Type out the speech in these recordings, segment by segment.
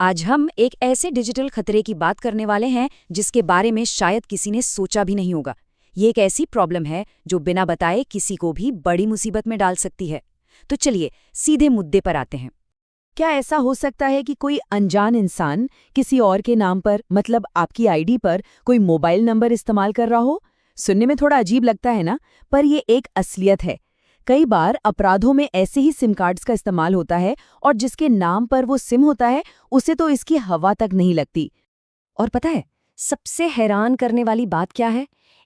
आज हम एक ऐसे डिजिटल खतरे की बात करने वाले हैं जिसके बारे में शायद किसी ने सोचा भी नहीं होगा। ये एक ऐसी प्रॉब्लम है जो बिना बताए किसी को भी बड़ी मुसीबत में डाल सकती है। तो चलिए सीधे मुद्दे पर आते हैं। क्या ऐसा हो सकता है कि कोई अनजान इंसान किसी और के नाम पर मतलब आपकी आईडी पर कोई मोबाइल नंबर इस्तेमाल कर रहा हो? सुनने में थोड़ा अजीब लगता है ना, पर ये एक असलियत है। कई बार अपराधों में ऐसे ही सिम कार्ड्स का इस्तेमाल होता है और जिसके नाम पर वो सिम होता है उसे तो इसकी हवा तक नहीं लगती। और पता है सबसे हैरान करने वाली बात क्या है?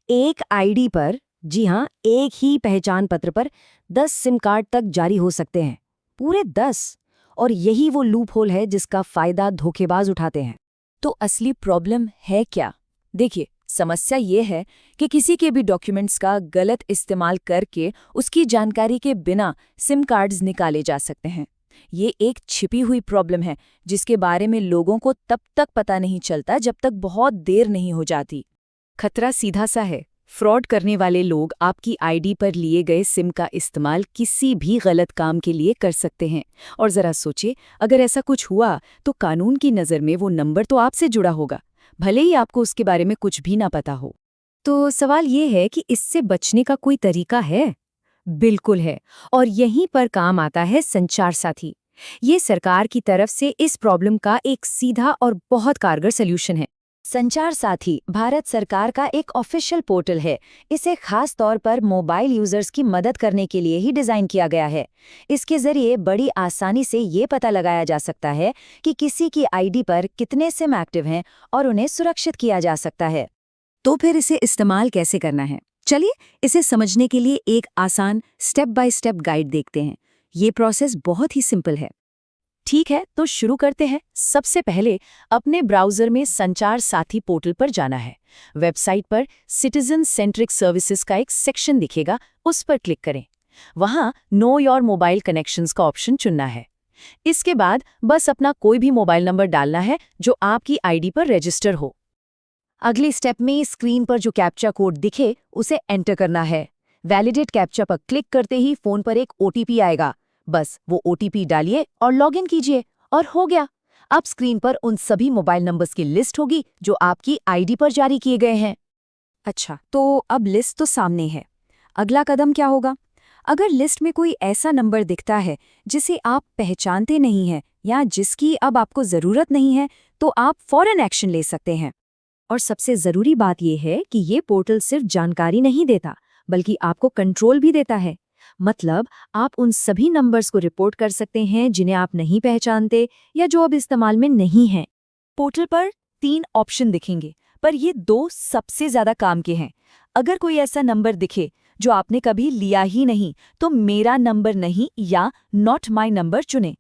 एक आईडी पर, जी हाँ, एक ही पहचान पत्र पर 10 सिम कार्ड तक जारी हो सकते हैं। पूरे 10। और यही वो लूप होल है जिसका फायदा धोखेबाज उठाते हैं। तो असली प्रॉब्लम है क्या? देखिए, समस्या ये है कि किसी के भी डॉक्यूमेंट्स का गलत इस्तेमाल करके उसकी जानकारी के बिना सिम कार्ड्स निकाले जा सकते हैं। ये एक छिपी हुई प्रॉब्लम है जिसके बारे में लोगों को तब तक पता नहीं चलता जब तक बहुत देर नहीं हो जाती। खतरा सीधा सा है। फ्रॉड करने वाले लोग आपकी आईडी पर लिए गए सिम का इस्तेमाल किसी भी गलत काम के लिए कर सकते हैं। और जरा सोचिए, अगर ऐसा कुछ हुआ तो कानून की नज़र में वो नंबर तो आपसे जुड़ा होगा, भले ही आपको उसके बारे में कुछ भी ना पता हो। तो सवाल ये है कि इससे बचने का कोई तरीका है? बिल्कुल है, और यहीं पर काम आता है संचार साथी। ये सरकार की तरफ से इस प्रॉब्लम का एक सीधा और बहुत कारगर सल्यूशन है। संचार साथी भारत सरकार का एक ऑफिशियल पोर्टल है। इसे खास तौर पर मोबाइल यूजर्स की मदद करने के लिए ही डिज़ाइन किया गया है। इसके जरिए बड़ी आसानी से ये पता लगाया जा सकता है कि किसी की आईडी पर कितने सिम एक्टिव हैं और उन्हें सुरक्षित किया जा सकता है। तो फिर इसे इस्तेमाल कैसे करना है? चलिए इसे समझने के लिए एक आसान स्टेप बाय स्टेप गाइड देखते हैं। ये प्रोसेस बहुत ही सिंपल है। ठीक है, तो शुरू करते हैं। सबसे पहले अपने ब्राउज़र में संचार साथी पोर्टल पर जाना है। वेबसाइट पर सिटीजन सेंट्रिक सर्विसेज का एक सेक्शन दिखेगा, उस पर क्लिक करें। वहाँ नो योर मोबाइल कनेक्शंस का ऑप्शन चुनना है। इसके बाद बस अपना कोई भी मोबाइल नंबर डालना है जो आपकी आईडी पर रजिस्टर हो। अगले स्टेप में स्क्रीन पर जो कैप्चा कोड दिखे उसे एंटर करना है। वैलिडेट कैप्चा पर क्लिक करते ही फ़ोन पर एक ओटीपी आएगा। बस वो ओटीपी डालिए और लॉगिन कीजिए और हो गया। अब स्क्रीन पर उन सभी मोबाइल नंबर्स की लिस्ट होगी जो आपकी आईडी पर जारी किए गए हैं। अच्छा, तो अब लिस्ट तो सामने है। अगला कदम क्या होगा? अगर लिस्ट में कोई ऐसा नंबर दिखता है जिसे आप पहचानते नहीं हैं या जिसकी अब आपको ज़रूरत नहीं है, तो आप फौरन एक्शन ले सकते हैं। और सबसे ज़रूरी बात यह है कि ये पोर्टल सिर्फ जानकारी नहीं देता, बल्कि आपको कंट्रोल भी देता है। मतलब आप उन सभी नंबर्स को रिपोर्ट कर सकते हैं जिन्हें आप नहीं पहचानते या जो अब इस्तेमाल में नहीं हैं। पोर्टल पर 3 ऑप्शन दिखेंगे, पर ये 2 सबसे ज़्यादा काम के हैं। अगर कोई ऐसा नंबर दिखे जो आपने कभी लिया ही नहीं, तो मेरा नंबर नहीं या नॉट माई नंबर चुनें।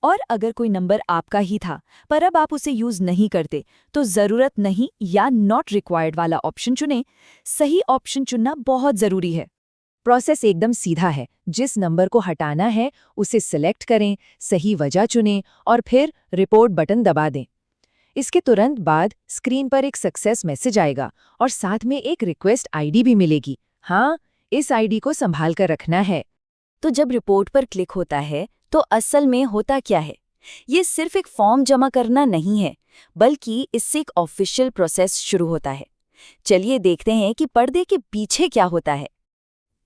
और अगर कोई नंबर आपका ही था पर अब आप उसे यूज़ नहीं करते, तो ज़रूरत नहीं या नॉट रिक्वायर्ड वाला ऑप्शन चुनें। सही ऑप्शन चुनना बहुत ज़रूरी है। प्रोसेस एकदम सीधा है। जिस नंबर को हटाना है उसे सिलेक्ट करें, सही वजह चुनें और फिर रिपोर्ट बटन दबा दें। इसके तुरंत बाद स्क्रीन पर एक सक्सेस मैसेज आएगा और साथ में एक रिक्वेस्ट आईडी भी मिलेगी। हाँ, इस आईडी को संभाल कर रखना है। तो जब रिपोर्ट पर क्लिक होता है तो असल में होता क्या है? ये सिर्फ एक फॉर्म जमा करना नहीं है, बल्कि इससे एक ऑफिशियल प्रोसेस शुरू होता है। चलिए देखते हैं कि पर्दे के पीछे क्या होता है।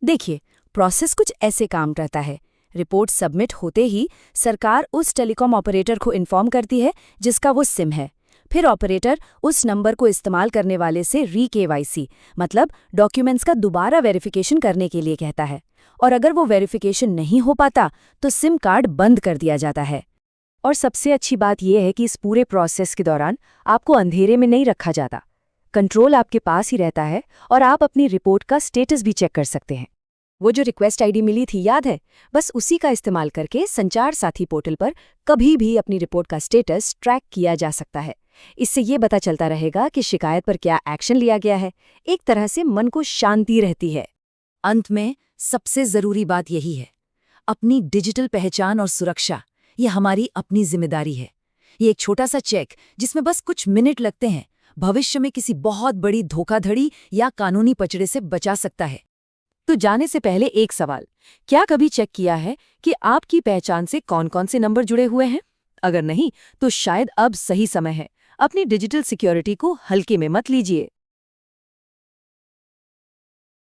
देखिए, प्रोसेस कुछ ऐसे काम करता है। रिपोर्ट सबमिट होते ही सरकार उस टेलीकॉम ऑपरेटर को इन्फॉर्म करती है जिसका वो सिम है। फिर ऑपरेटर उस नंबर को इस्तेमाल करने वाले से री-केवाईसी मतलब डॉक्यूमेंट्स का दोबारा वेरिफिकेशन करने के लिए कहता है। और अगर वो वेरिफिकेशन नहीं हो पाता तो सिम कार्ड बंद कर दिया जाता है। और सबसे अच्छी बात यह है कि इस पूरे प्रोसेस के दौरान आपको अंधेरे में नहीं रखा जाता। कंट्रोल आपके पास ही रहता है और आप अपनी रिपोर्ट का स्टेटस भी चेक कर सकते हैं। वो जो रिक्वेस्ट आईडी मिली थी, याद है? बस उसी का इस्तेमाल करके संचार साथी पोर्टल पर कभी भी अपनी रिपोर्ट का स्टेटस ट्रैक किया जा सकता है। इससे ये पता चलता रहेगा कि शिकायत पर क्या एक्शन लिया गया है। एक तरह से मन को शांति रहती है। अंत में सबसे ज़रूरी बात यही है, अपनी डिजिटल पहचान और सुरक्षा ये हमारी अपनी जिम्मेदारी है। ये एक छोटा सा चेक जिसमें बस कुछ मिनट लगते हैं, भविष्य में किसी बहुत बड़ी धोखाधड़ी या कानूनी पचड़े से बचा सकता है। तो जाने से पहले एक सवाल, क्या कभी चेक किया है कि आपकी पहचान से कौन-कौन से नंबर जुड़े हुए हैं? अगर नहीं तो शायद अब सही समय है। अपनी डिजिटल सिक्योरिटी को हल्के में मत लीजिए।